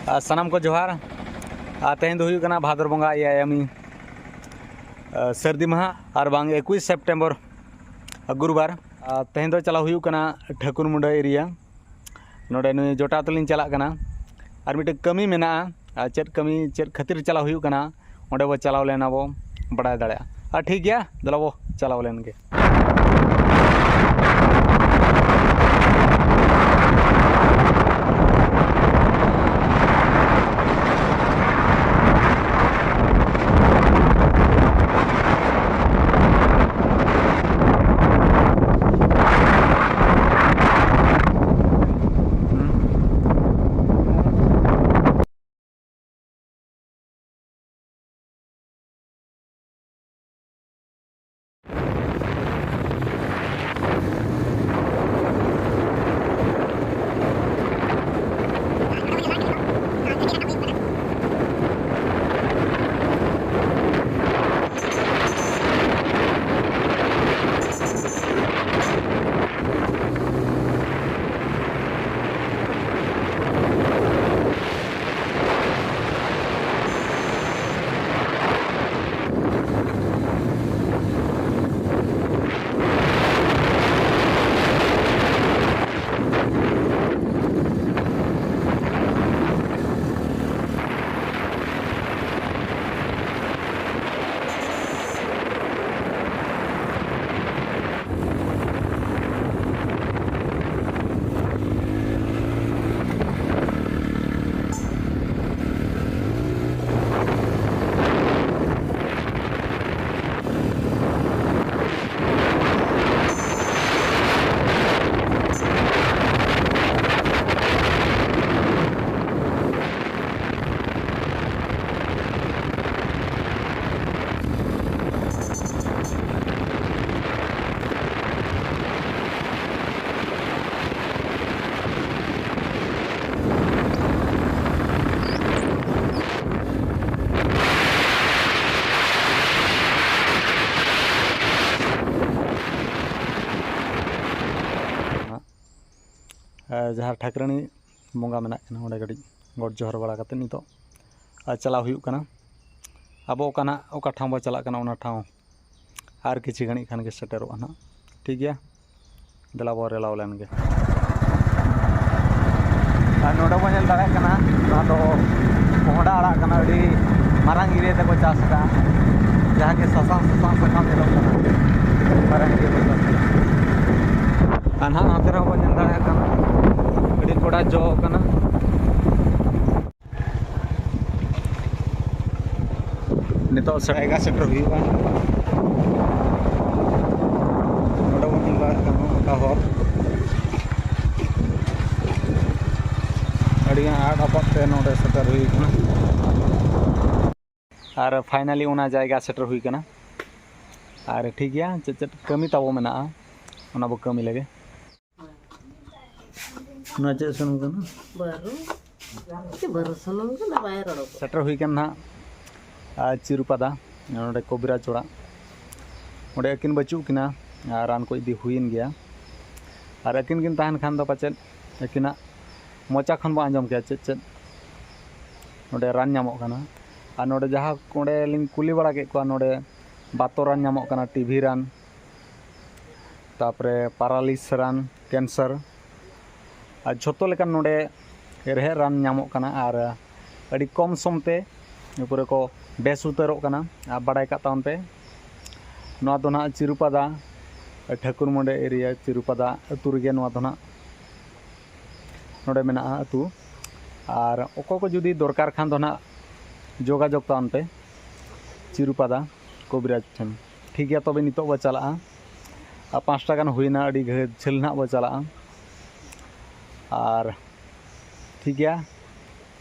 सानाम को जोहार तेहन दो हुई कना भादर बंगा एयामी सर्दी महा और बांग 21 सेप्टेम्बर गुरुवार तेहन दो चला हुई कना ठाकुर मुंडा एरिया नोडे नुई जोटा तलिन चला कना और मिटे कमी मेना चेत कमी चेत खातिर चला हुई कना ओंडे बो चलाव लेना बो बड़ा दाड़ा ठीक गया दला बो चलाव लेन के जहाँ ठाकरानी बंगा मेना ओंडे गड़ी गड़ जोहर बड़ा कते नितो चलाव हुयुक कना अब ओका ठाव बो चला कना ओना ठाव आर किछि घणी खान के सेटेरोगा ना ठीक गया दला बो रेलाव लेन गे नोडे बो नेल दाड़े कना ना दो कोहड़ा आड़ा कना अड़ी मारांग एरिया ते को चास का जहाँ के ससां सकाम नेलो कना मारांग एरिया ते आना हाते रो बो नेल दाड़े कना बड़ा जो कना नितो सड़ाएगा सेटर हुआ आठ आपते नोडे सेटर हुई और फाइनली उना जायगा सेटर हुई कना और ठीक गया चेद कमी ताबो मेना उना बो कमी लगे ना चेद सुनम कना बारू सुनम कना बाय रड़ो सेटर हुई कना चिरुपादा नोडे कोबरा चोड़ा ओडे अकिन बचू किना रान को इदी हुईन गया और अकिन किन तहन खान दो पाचेद अकिना मोचा खन बो आंजम के चेद नोडे रान नामो कना और नोडे जहाँ ओंडे लिंग कुली बड़ा के को नोडे बातो रान नामो कना टीबी रान तापरे पैरालिस रान कैंसर और झोतो लेकान नोडे रेहे रान नामो कना और अड़ी कम समते पूरे को बेस उतरो कना आ बड़ाय का ताउन पे नोआ दो ना चिरुपादा ठाकुर मुंडे एरिया चिरुपादा अतु रेगे नोआ दो ना नोडे मेना अतु और ओको को जुदी दरकार खान दो ना जोगाजोग ताउन पे चिरुपादा कोबराज ठेन ठीक गया तबे नितो बो चला 5 टा गान हुईना अड़ी झेल ना बो चला और ठीक गया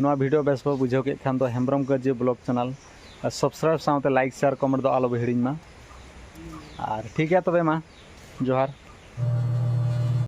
नोआ वीडियो बेस बो बुझाव के खान दो हेम्ब्रम गजे ब्लॉग चैनल सब्सक्राइब साथे लाइक शेयर कमेंट दो आलो हिड़िंग मा और ठीक गया तबे मा जोहार।